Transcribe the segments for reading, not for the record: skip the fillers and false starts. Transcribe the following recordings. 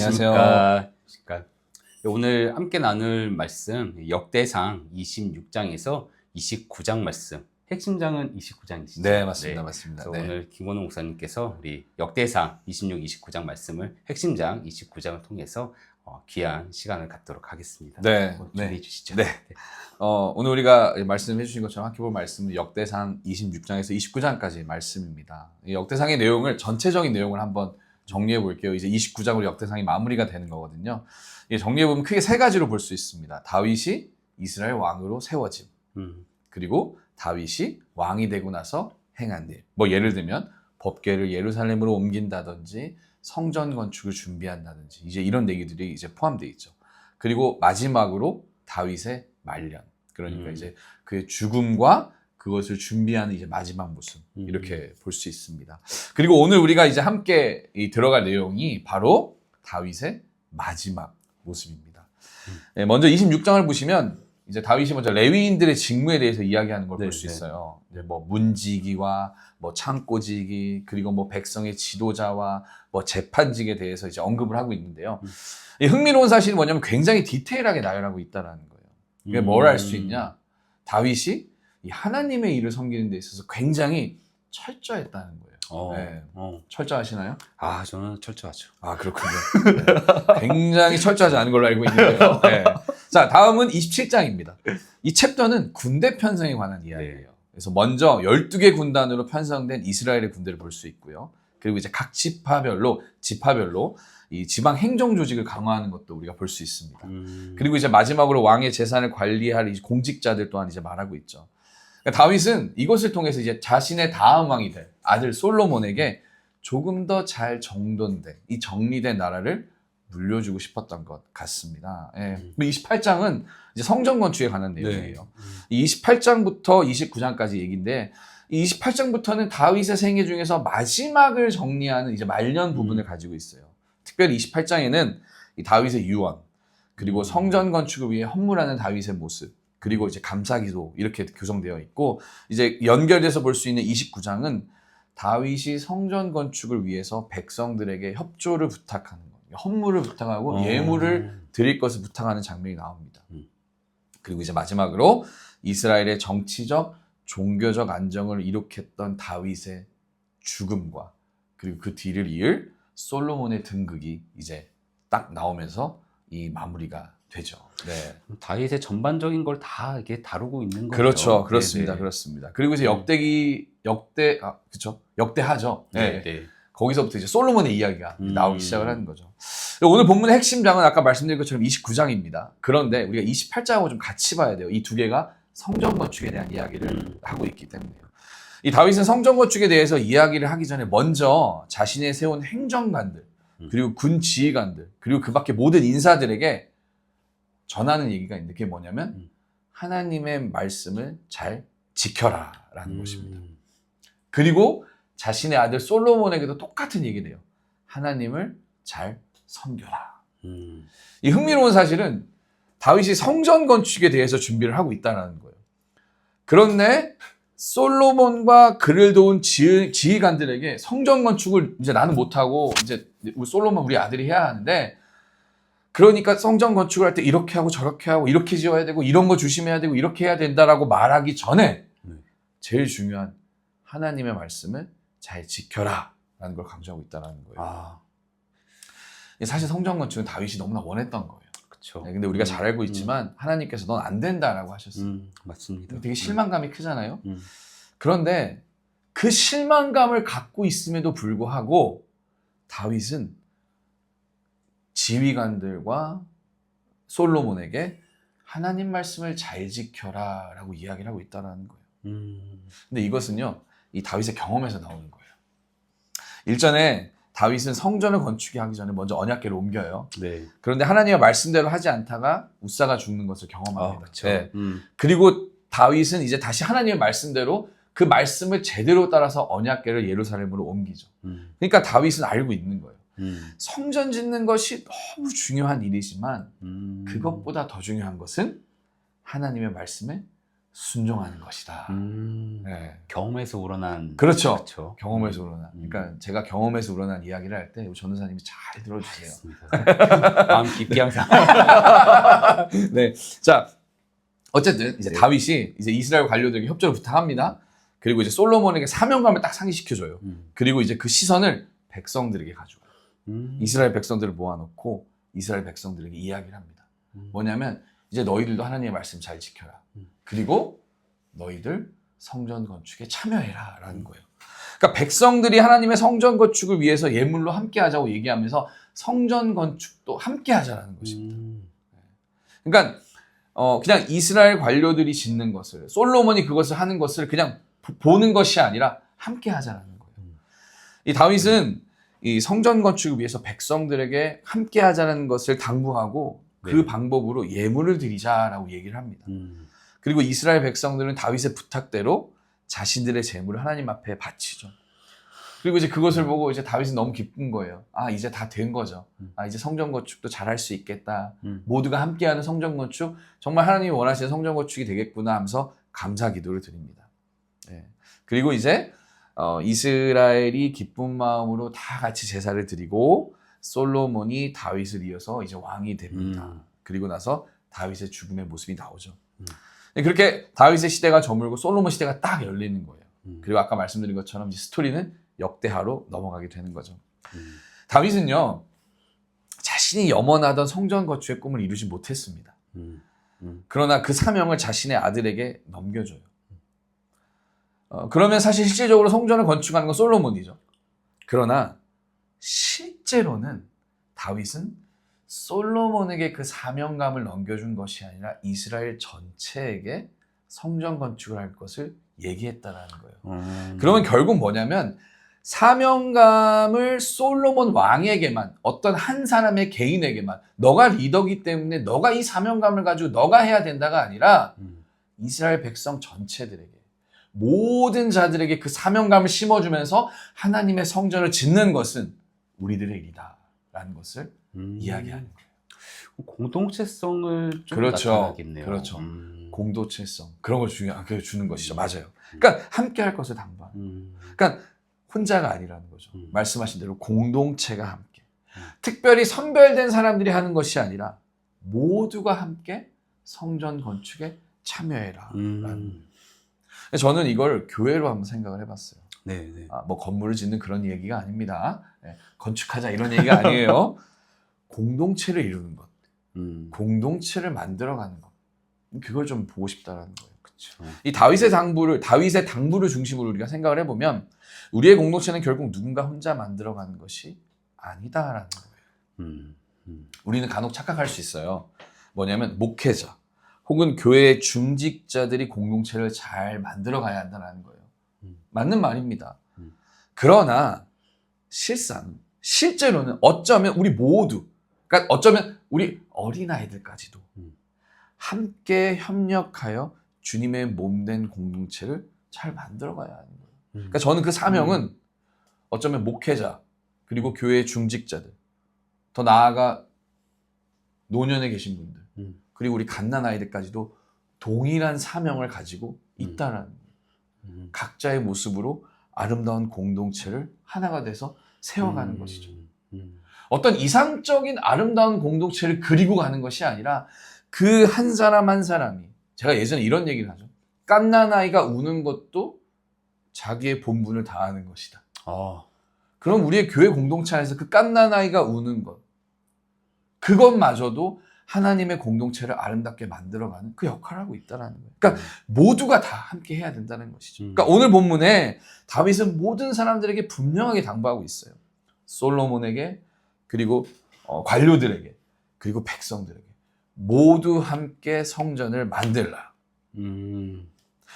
안녕하십니까. 오늘 함께 나눌 말씀 역대상 26장에서 29장 말씀. 핵심장은 29장이시죠? 네, 맞습니다. 맞습니다. 네. 오늘 김원웅 목사님께서 우리 역대상 26, 29장 말씀을 핵심장 29장을 통해서 귀한 시간을 갖도록 하겠습니다. 네, 준비해 주시죠. 네. 오늘 우리가 말씀해 주신 것처럼 함께 볼 말씀은 역대상 26장에서 29장까지 말씀입니다. 이 역대상의 내용을 전체적인 내용을 한번 정리해 볼게요. 이제 29장으로 역대상이 마무리가 되는 거거든요. 정리해 보면 크게 세 가지로 볼 수 있습니다. 다윗이 이스라엘 왕으로 세워짐. 그리고 다윗이 왕이 되고 나서 행한 일. 뭐 예를 들면 법궤를 예루살렘으로 옮긴다든지 성전 건축을 준비한다든지 이제 이런 얘기들이 이제 포함되어 있죠. 그리고 마지막으로 다윗의 말년. 그러니까 이제 그의 죽음과 그것을 준비하는 이제 마지막 모습 이렇게 볼 수 있습니다. 그리고 오늘 우리가 이제 함께 들어갈 내용이 바로 다윗의 마지막 모습입니다. 네, 먼저 26장을 보시면 이제 다윗이 먼저 레위인들의 직무에 대해서 이야기하는 걸 볼 수 있어요. 이제 뭐 문지기와 뭐 창고지기 그리고 뭐 백성의 지도자와 뭐 재판직에 대해서 이제 언급을 하고 있는데요. 흥미로운 사실은 뭐냐면 굉장히 디테일하게 나열하고 있다는 거예요. 이게 뭘 알 수 있냐? 다윗이 이 하나님의 일을 섬기는 데 있어서 굉장히 철저했다는 거예요. 네. 철저하시나요? 저는 철저하죠. 그렇군요. 네. 굉장히 철저하지 않은 걸로 알고 있는데요. 네. 자, 다음은 27장입니다. 이 챕터는 군대 편성에 관한 이야기예요. 그래서 먼저 12개 군단으로 편성된 이스라엘의 군대를 볼 수 있고요. 그리고 이제 각 지파별로 이 지방 행정 조직을 강화하는 것도 우리가 볼 수 있습니다. 그리고 이제 마지막으로 왕의 재산을 관리할 이 공직자들 또한 이제 말하고 있죠. 그러니까 다윗은 이것을 통해서 이제 자신의 다음 왕이 될 아들 솔로몬에게 조금 더 잘 정돈된 이 정리된 나라를 물려주고 싶었던 것 같습니다. 28장은 이제 성전 건축에 관한 내용이에요. 이 28장부터 29장까지 얘기인데 이 28장부터는 다윗의 생애 중에서 마지막을 정리하는 이제 말년 부분을 가지고 있어요. 특별히 28장에는 이 다윗의 유언, 그리고 성전 건축을 위해 헌물하는 다윗의 모습, 그리고 이제 감사기도 이렇게 구성되어 있고 이제 연결돼서 볼 수 있는 29장은 다윗이 성전 건축을 위해서 백성들에게 협조를 부탁하는 거예요. 헌물을 부탁하고 예물을 드릴 것을 부탁하는 장면이 나옵니다. 그리고 이제 마지막으로 이스라엘의 정치적, 종교적 안정을 이룩했던 다윗의 죽음과 그리고 그 뒤를 이을 솔로몬의 등극이 이제 딱 나오면서 이 마무리가 되죠. 네. 다윗의 전반적인 걸 다 이게 다루고 있는 거죠. 그렇죠. 그렇습니다. 그렇습니다. 그리고 이제 역대하죠. 네. 거기서부터 이제 솔로몬의 이야기가 나오기 시작을 하는 거죠. 오늘 본문의 핵심장은 아까 말씀드린 것처럼 29장입니다. 그런데 우리가 28장하고 좀 같이 봐야 돼요. 이 두 개가 성전 건축에 대한 이야기를 하고 있기 때문에요. 이 다윗은 성전 건축에 대해서 이야기를 하기 전에 먼저 자신의 세운 행정관들, 그리고 군 지휘관들, 그리고 그 밖에 모든 인사들에게 전하는 얘기가 있는데 그게 뭐냐면 하나님의 말씀을 잘 지켜라 라는 것입니다. 그리고 자신의 아들 솔로몬에게도 똑같은 얘기를 해요. 하나님을 잘 섬겨라. 이 흥미로운 사실은 다윗이 성전 건축에 대해서 준비를 하고 있다는 거예요. 그런데 솔로몬과 그를 도운 지휘관들에게 성전 건축을 이제 나는 못하고 이제 솔로몬 우리 아들이 해야 하는데 그러니까 성전 건축을 할 때 이렇게 하고 저렇게 하고 이렇게 지어야 되고 이런 거 조심해야 되고 이렇게 해야 된다라고 말하기 전에 제일 중요한 하나님의 말씀을 잘 지켜라 라는 걸 강조하고 있다는 거예요. 사실 성전 건축은 다윗이 너무나 원했던 거예요. 그렇죠. 근데 우리가 잘 알고 있지만 하나님께서 넌 안 된다라고 하셨어요. 맞습니다. 되게 실망감이 크잖아요. 그런데 그 실망감을 갖고 있음에도 불구하고 다윗은 지휘관들과 솔로몬에게 하나님 말씀을 잘 지켜라 라고 이야기를 하고 있다는 거예요. 근데 이것은요, 이 다윗의 경험에서 나오는 거예요. 일전에 다윗은 성전을 건축하기 전에 먼저 언약궤를 옮겨요. 그런데 하나님의 말씀대로 하지 않다가 웃사가 죽는 것을 경험합니다. 그리고 다윗은 이제 다시 하나님의 말씀대로 그 말씀을 제대로 따라서 언약궤를 예루살렘으로 옮기죠. 그러니까 다윗은 알고 있는 거예요. 성전 짓는 것이 너무 중요한 일이지만 그것보다 더 중요한 것은 하나님의 말씀을 순종하는 것이다. 네. 경험에서 우러난. 그렇죠. 그렇죠. 경험에서 우러난. 그러니까 제가 경험에서 우러난 이야기를 할 때 전도사님이 잘 들어주세요. 알겠습니다. 마음 깊게 항상. 네. 자, 어쨌든 이제 네. 다윗이 이제 이스라엘 관료들에게 협조를 부탁합니다. 그리고 이제 솔로몬에게 사명감을 딱 상기시켜줘요. 그리고 이제 그 시선을 백성들에게 가져와요. 이스라엘 백성들을 모아놓고 이스라엘 백성들에게 이야기를 합니다. 뭐냐면 이제 너희들도 하나님의 말씀 잘 지켜라. 그리고 너희들 성전 건축에 참여해라 라는 거예요. 그러니까 백성들이 하나님의 성전 건축을 위해서 예물로 함께 하자고 얘기하면서 성전 건축도 함께 하자라는 것입니다. 그러니까 그냥 이스라엘 관료들이 짓는 것을, 솔로몬이 그것을 하는 것을 그냥 보는 것이 아니라 함께 하자라는 거예요. 이 다윗은 이 성전 건축을 위해서 백성들에게 함께 하자는 것을 당부하고 그 네. 방법으로 예물을 드리자라고 얘기를 합니다. 그리고 이스라엘 백성들은 다윗의 부탁대로 자신들의 재물을 하나님 앞에 바치죠. 그리고 이제 그것을 보고 이제 다윗은 너무 기쁜 거예요. 아, 이제 다 된 거죠. 아, 이제 성전 건축도 잘할 수 있겠다. 모두가 함께하는 성전 건축, 정말 하나님이 원하시는 성전 건축이 되겠구나 하면서 감사 기도를 드립니다. 네. 그리고 이제 이스라엘이 기쁜 마음으로 다 같이 제사를 드리고 솔로몬이 다윗을 이어서 이제 왕이 됩니다. 그리고 나서 다윗의 죽음의 모습이 나오죠. 그렇게 다윗의 시대가 저물고 솔로몬 시대가 딱 열리는 거예요. 그리고 아까 말씀드린 것처럼 이 스토리는 역대하로 넘어가게 되는 거죠. 다윗은요, 자신이 염원하던 성전 건축의 꿈을 이루지 못했습니다. 그러나 그 사명을 자신의 아들에게 넘겨줘요. 그러면 사실 실질적으로 성전을 건축하는 건 솔로몬이죠. 그러나 실제로는 다윗은 솔로몬에게 그 사명감을 넘겨준 것이 아니라 이스라엘 전체에게 성전 건축을 할 것을 얘기했다라는 거예요. 그러면 결국 뭐냐면 사명감을 솔로몬 왕에게만, 어떤 한 사람의 개인에게만, 너가 리더기 때문에 너가 이 사명감을 가지고 너가 해야 된다가 아니라 이스라엘 백성 전체들에게, 모든 자들에게 그 사명감을 심어주면서 하나님의 성전을 짓는 것은 우리들의 일이다라는 것을 이야기하는 거예요. 공동체성을 좀 그렇죠. 나타나겠네요. 그렇죠. 공동체성, 그런 걸 주는 것이죠. 맞아요. 그러니까 함께 할 것을 당부하는. 그러니까 혼자가 아니라는 거죠. 말씀하신 대로 공동체가 함께. 특별히 선별된 사람들이 하는 것이 아니라 모두가 함께 성전 건축에 참여해라. 라는. 저는 이걸 교회로 한번 생각을 해봤어요. 네. 뭐 건물을 짓는 그런 얘기가 아닙니다. 네, 건축하자 이런 얘기가 아니에요. 공동체를 이루는 것, 공동체를 만들어가는 것, 그걸 좀 보고 싶다라는 거예요. 그렇죠. 이 다윗의 당부를 중심으로 우리가 생각을 해보면 우리의 공동체는 결국 누군가 혼자 만들어가는 것이 아니다라는 거예요. 우리는 간혹 착각할 수 있어요. 뭐냐면 목회자 혹은 교회의 중직자들이 공동체를 잘 만들어가야 한다는 거예요. 맞는 말입니다. 그러나 실제로는 어쩌면 우리 모두, 그러니까 어쩌면 우리 어린아이들까지도 함께 협력하여 주님의 몸된 공동체를 잘 만들어가야 하는 거예요. 그러니까 저는 그 사명은 어쩌면 목회자, 그리고 교회의 중직자들, 더 나아가 노년에 계신 분들, 그리고 우리 갓난아이들까지도 동일한 사명을 가지고 있다라는 거예요. 각자의 모습으로 아름다운 공동체를 하나가 돼서 세워가는 것이죠. 어떤 이상적인 아름다운 공동체를 그리고 가는 것이 아니라 그 한 사람 한 사람이, 제가 예전에 이런 얘기를 하죠. 갓난아이가 우는 것도 자기의 본분을 다하는 것이다. 그럼 우리의 교회 공동체 안에서 그 갓난아이가 우는 것, 그것마저도 하나님의 공동체를 아름답게 만들어가는 그 역할을 하고 있다는 거예요. 그러니까 모두가 다 함께 해야 된다는 것이죠. 그러니까 오늘 본문에 다윗은 모든 사람들에게 분명하게 당부하고 있어요. 솔로몬에게, 그리고 관료들에게, 그리고 백성들에게 모두 함께 성전을 만들라.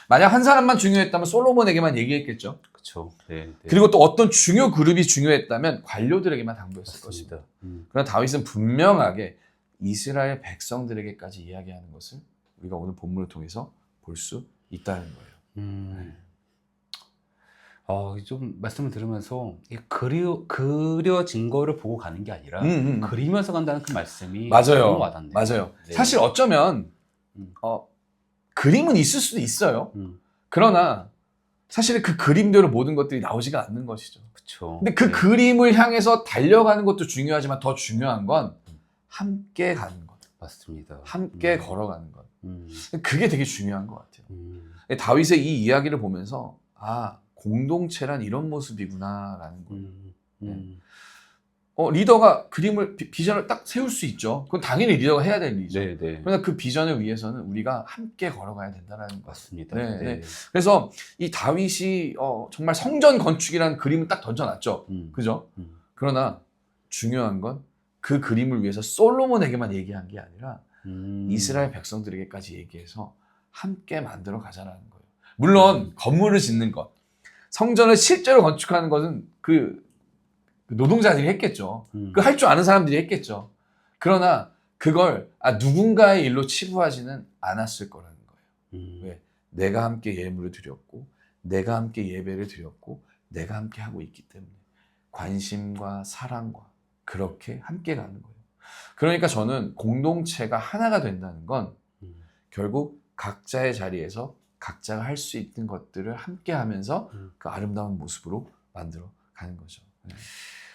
만약 한 사람만 중요했다면 솔로몬에게만 얘기했겠죠. 그렇죠. 네. 그리고 또 어떤 중요 그룹이 중요했다면 관료들에게만 당부했을 맞습니다. 것이다. 그러나 다윗은 분명하게 이스라엘 백성들에게까지 이야기하는 것을 우리가 오늘 본문을 통해서 볼 수 있다는 거예요. 좀 말씀을 들으면서 그려진 거를 보고 가는 게 아니라 그리면서 간다는 그 말씀이 맞아요. 너무 와닿네요. 맞아요. 네. 사실 어쩌면 그림은 있을 수도 있어요. 그러나 사실은 그 그림대로 모든 것들이 나오지가 않는 것이죠. 그렇죠. 근데 그 그림을 향해서 달려가는 것도 중요하지만 더 중요한 건 함께 가는 것. 맞습니다. 함께 걸어가는 것. 음. 그게 되게 중요한 것 같아요. 다윗의 이 이야기를 보면서 공동체란 이런 모습이구나라는 거예요. 리더가 그림을 비전을 딱 세울 수 있죠. 그건 당연히 리더가 해야 될 일이죠. 네, 네. 그러나 그 비전을 위해서는 우리가 함께 걸어가야 된다는 거. 맞습니다. 네, 네. 네. 그래서 이 다윗이 정말 성전 건축이라는 그림을 딱 던져놨죠. 그죠? 그러나 중요한 건 그 그림을 위해서 솔로몬에게만 얘기한 게 아니라 이스라엘 백성들에게까지 얘기해서 함께 만들어 가자라는 거예요. 물론 건물을 짓는 것, 성전을 실제로 건축하는 것은 그 노동자들이 했겠죠. 그 할 줄 아는 사람들이 했겠죠. 그러나 그걸 누군가의 일로 치부하지는 않았을 거라는 거예요. 왜? 내가 함께 예물을 드렸고, 내가 함께 예배를 드렸고, 내가 함께 하고 있기 때문에 관심과 사랑과 그렇게 함께 가는 거예요. 그러니까 저는 공동체가 하나가 된다는 건 결국 각자의 자리에서 각자가 할 수 있는 것들을 함께 하면서 그 아름다운 모습으로 만들어 가는 거죠. 네.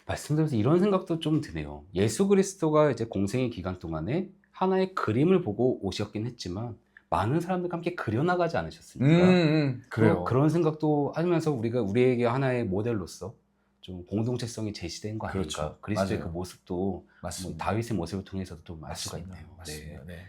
말씀드리면서 이런 생각도 좀 드네요. 예수 그리스도가 이제 공생의 기간 동안에 하나의 그림을 보고 오셨긴 했지만 많은 사람들과 함께 그려나가지 않으셨습니까? 그래요. 그런 생각도 하면서 우리가 우리에게 하나의 모델로서 좀 공동체성이 제시된 거 아닐까? 그렇죠. 그리스도의 맞아요. 그 모습도 맞습니다. 다윗의 모습을 통해서도 좀 알 수가 맞습니다. 있네요. 맞습니다. 네.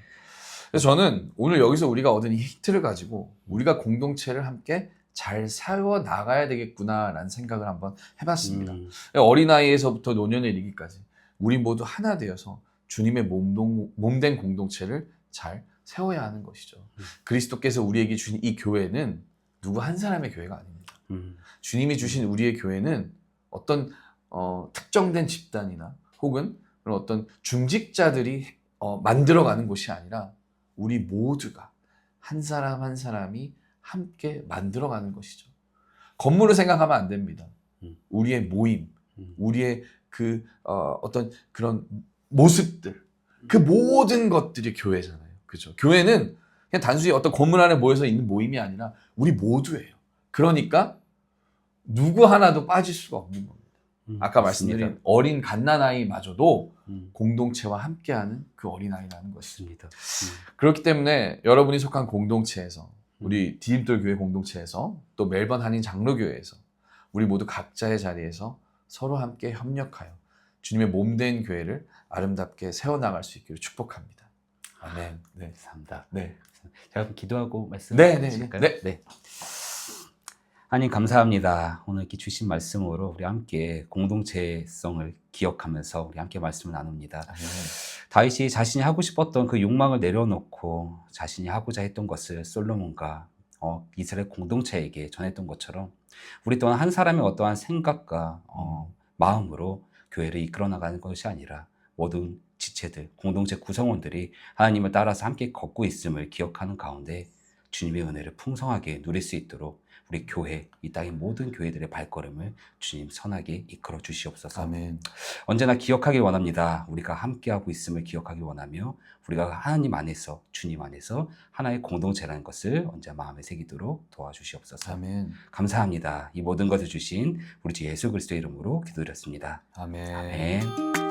그래서 저는 오늘 여기서 우리가 얻은 이 힌트를 가지고 우리가 공동체를 함께 잘 세워 나가야 되겠구나라는 생각을 한번 해봤습니다. 어린아이에서부터 노년에 이르기까지 우리 모두 하나 되어서 주님의 몸된 공동체를 잘 세워야 하는 것이죠. 그리스도께서 우리에게 주신 이 교회는 누구 한 사람의 교회가 아닙니다. 주님이 주신 우리의 교회는 어떤 특정된 집단이나 혹은 그런 어떤 중직자들이 만들어가는 곳이 아니라 우리 모두가 한 사람 한 사람이 함께 만들어가는 것이죠. 건물을 생각하면 안 됩니다. 우리의 모임, 우리의 어떤 그런 모습들, 그 모든 것들이 교회잖아요. 그죠? 교회는 그냥 단순히 어떤 건물 안에 모여서 있는 모임이 아니라 우리 모두예요. 그러니까 누구 하나도 빠질 수가 없는 겁니다. 아까 말씀드린 어린 갓난아이마저도 공동체와 함께하는 그 어린아이라는 것입니다. 그렇기 때문에 여러분이 속한 공동체에서 우리 디딤돌 교회 공동체에서 또 멜번 한인 장로교회에서 우리 모두 각자의 자리에서 서로 함께 협력하여 주님의 몸된 교회를 아름답게 세워나갈 수 있기를 축복합니다. 아멘. 네. 감사합니다. 네. 제가 그럼 기도하고 말씀 네. 드릴까요? 네. 하나님 감사합니다. 오늘 이렇게 주신 말씀으로 우리 함께 공동체성을 기억하면서 우리 함께 말씀을 나눕니다. 아멘. 다윗이 자신이 하고 싶었던 그 욕망을 내려놓고 자신이 하고자 했던 것을 솔로몬과 이스라엘 공동체에게 전했던 것처럼 우리 또한 한 사람의 어떠한 생각과 마음으로 교회를 이끌어 나가는 것이 아니라 모든 지체들, 공동체 구성원들이 하나님을 따라서 함께 걷고 있음을 기억하는 가운데 주님의 은혜를 풍성하게 누릴 수 있도록 우리 교회, 이 땅의 모든 교회들의 발걸음을 주님 선하게 이끌어 주시옵소서. 아멘. 언제나 기억하길 원합니다. 우리가 함께하고 있음을 기억하길 원하며 우리가 하나님 안에서, 주님 안에서 하나의 공동체라는 것을 언제나 마음에 새기도록 도와주시옵소서. 아멘. 감사합니다. 이 모든 것을 주신 우리 주 예수 그리스도의 이름으로 기도드렸습니다. 아멘. 아멘.